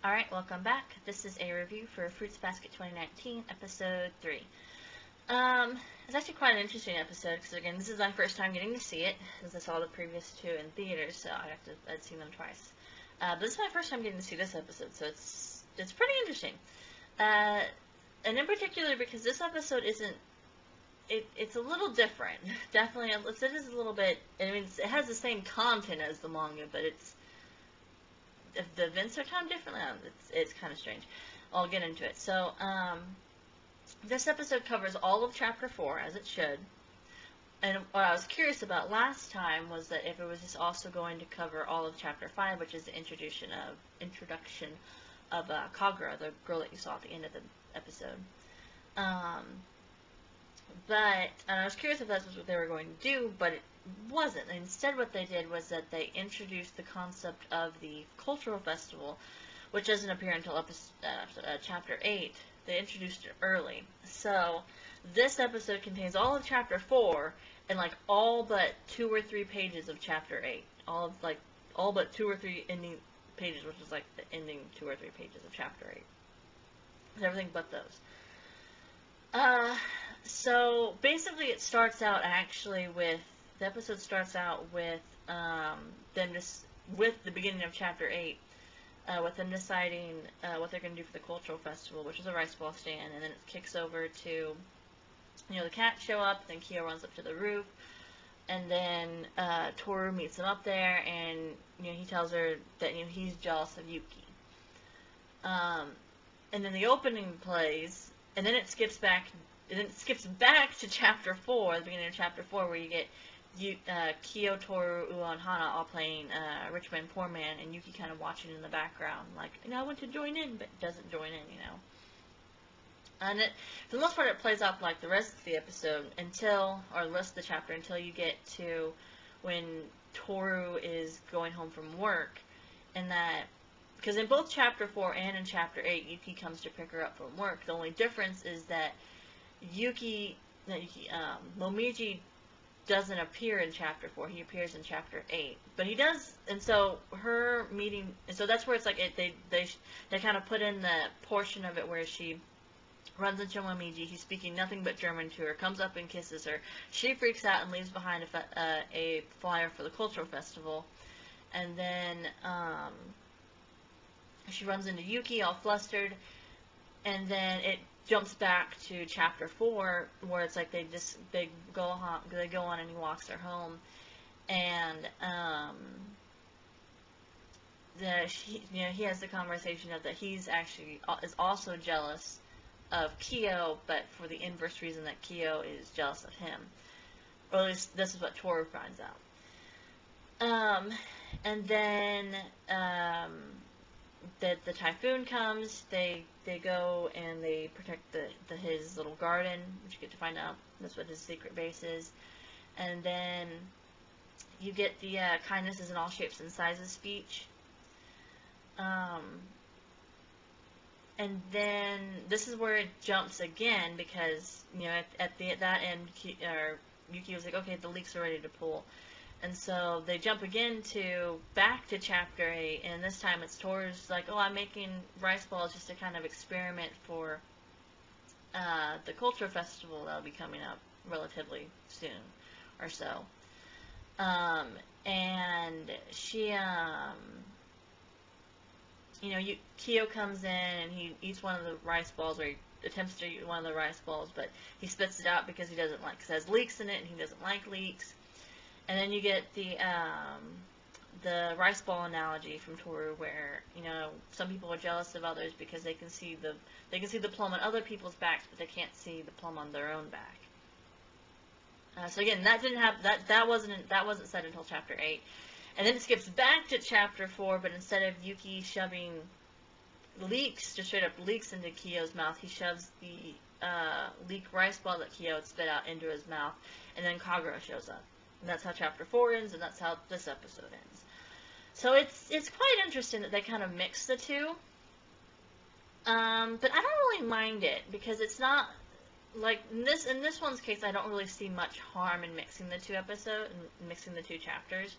Alright, welcome back. This is a review for Fruits Basket 2019, Episode 3. It's actually quite an interesting episode, because again, this is my first time getting to see it, since I saw the previous two in theaters, so I'd seen them twice. But this is my first time getting to see this episode, so it's pretty interesting. And in particular, because this episode isn't, it's a little different. Definitely, it is a little bit, I mean, it has the same content as the manga, but if the events are timed differently, it's kind of strange. I'll get into it. So, this episode covers all of Chapter 4, as it should. And what I was curious about last time was that if it was just also going to cover all of Chapter 5, which is the introduction of Kagura, the girl that you saw at the end of the episode. But I was curious if that's what they were going to do, but it wasn't. Instead, what they did was that they introduced the concept of the cultural festival, which doesn't appear until Chapter 8. They introduced it early. So, this episode contains all of Chapter 4 and, like, all but 2 or 3 pages of Chapter 8. All but 2 or 3 ending pages, which is, like, the ending 2 or 3 pages of Chapter 8. Everything but those. So, basically it starts out actually with, the episode starts out with, with the beginning of Chapter 8, with them deciding, what they're going to do for the cultural festival, which is a rice ball stand, and then it kicks over to, the cats show up, then Kyo runs up to the roof, and then, Toru meets them up there, and, he tells her that, he's jealous of Yuki. And then the opening plays, and then it skips back to Chapter 4, the beginning of Chapter 4, where you get Kyo, Toru, Uo, and Hana all playing Rich Man, Poor Man, and Yuki kind of watching in the background, like, I want to join in, but doesn't join in, And for the most part, it plays out like the rest of the episode or the rest of the chapter, until you get to when Toru is going home from work, and that, because in both Chapter 4 and in Chapter 8, Yuki comes to pick her up from work. The only difference is that Momiji doesn't appear in Chapter 4. He appears in Chapter 8. But he does, and so her meeting, and so that's where it's like they kind of put in the portion of it where she runs into Momiji. He's speaking nothing but German to her, comes up and kisses her. She freaks out and leaves behind a flyer for the cultural festival. And then she runs into Yuki all flustered, and then it jumps back to Chapter 4, where it's like they go on and he walks her home, and he has the conversation of that he's actually is also jealous of Kyo, but for the inverse reason that Kyo is jealous of him, or at least this is what Toru finds out. And then the typhoon comes. They go and they protect his little garden, which you get to find out that's what his secret base is. And then you get the kindness is in all shapes and sizes speech. And then this is where it jumps again, because at that end, Yuki was like, okay, the leaks are ready to pull. And so they jump again back to Chapter 8, and this time it's Toru's like, oh, I'm making rice balls just to kind of experiment for the culture festival that'll be coming up relatively soon, or so. And she, Kyo comes in and he eats one of the rice balls, or he attempts to eat one of the rice balls, but he spits it out because he doesn't like, because it has leeks in it, and he doesn't like leeks. And then you get the rice ball analogy from Toru, where some people are jealous of others because they can see the plum on other people's backs, but they can't see the plum on their own back. So again, that wasn't said until Chapter 8, and then it skips back to Chapter 4, but instead of Yuki shoving leeks, just straight up leeks into Kyo's mouth, he shoves the leek rice ball that Kyo had spit out into his mouth, and then Kagura shows up. And that's how Chapter 4 ends, and that's how this episode ends. So it's quite interesting that they kind of mix the two. But I don't really mind it, because it's not, like, in this one's case, I don't really see much harm in mixing the two episodes, and mixing the two chapters.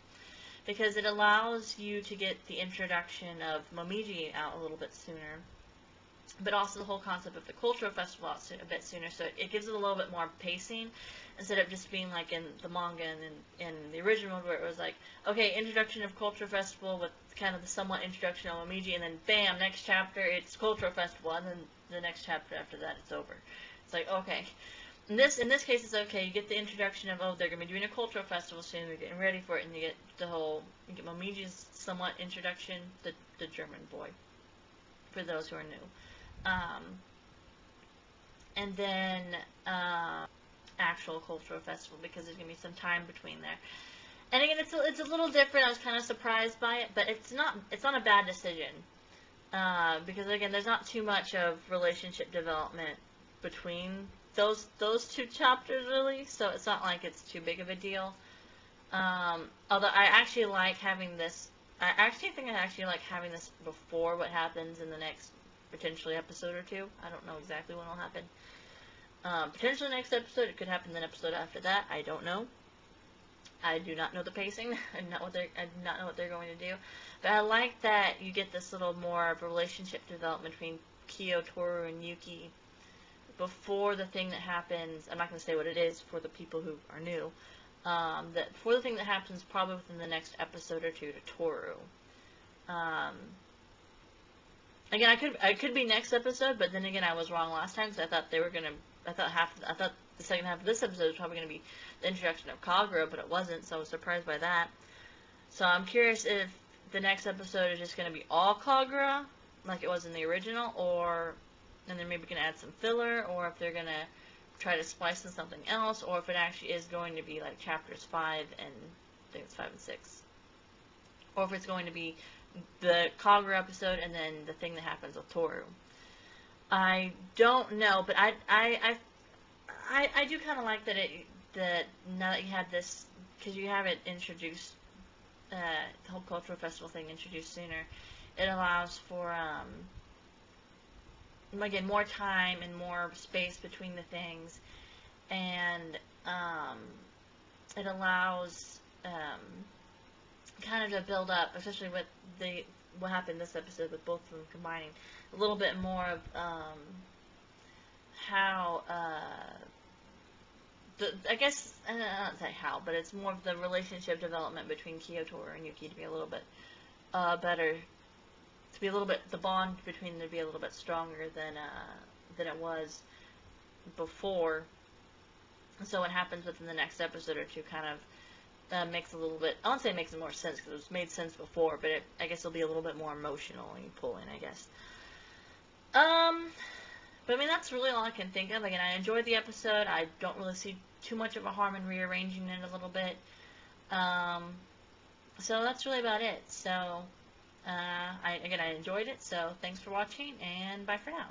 because it allows you to get the introduction of Momiji out a little bit sooner, but also the whole concept of the cultural festival out a bit sooner, so it gives it a little bit more pacing, instead of just being like in the manga and in the original, where it was like, okay, introduction of cultural festival with kind of the somewhat introduction of Momiji, and then bam, next chapter, it's cultural festival, and then the next chapter after that, it's over. It's like, okay. In this case, it's okay. You get the introduction of, oh, they're going to be doing a cultural festival soon. They're getting ready for it, and you get Momiji's somewhat introduction, the German boy, for those who are new, and then actual cultural festival, because there's going to be some time between there. And again, it's a little different. I was kind of surprised by it, but it's not a bad decision, because again, there's not too much of relationship development between those two chapters, really, so it's not like it's too big of a deal. Although I actually like having this, I actually think I actually like having this before what happens in the next, potentially, episode or two. I don't know exactly when it'll happen. Potentially next episode, it could happen the episode after that, I don't know. I do not know the pacing. I do not know what they're going to do. But I like that you get this little more of a relationship development between Kyo, Toru, and Yuki before the thing that happens. I'm not going to say what it is for the people who are new. That before the thing that happens, probably within the next episode or two, to Toru. Again, I could be next episode, but then again, I was wrong last time, because I thought they were gonna. I thought the second half of this episode was probably gonna be the introduction of Kagura, but it wasn't, so I was surprised by that. So I'm curious if the next episode is just gonna be all Kagura, like it was in the original, and they're maybe gonna add some filler, or if they're gonna try to splice in something else, or if it actually is going to be like chapters 5 and I think it's 5 and 6, or if it's going to be the Kagura episode and then the thing that happens with Toru. I don't know, but I do kind of like that now that you have this, because you have it introduced, the whole cultural festival thing introduced sooner. It allows for again, more time and more space between the things, and it allows kind of to build up, especially with what happened this episode with both of them combining, a little bit more of how I guess I don't say how, but it's more of the relationship development between Kyo, Toru, and Yuki to be a little bit better, to be a little bit, the bond between them to be a little bit stronger than it was before. So what happens within the next episode or two kind of makes a little bit, I won't say it makes more sense, because it's made sense before, but I guess it'll be a little bit more emotional and pulling, I guess. But I mean, that's really all I can think of. Again, I enjoyed the episode. I don't really see too much of a harm in rearranging it a little bit. So that's really about it. So, I enjoyed it, so thanks for watching, and bye for now.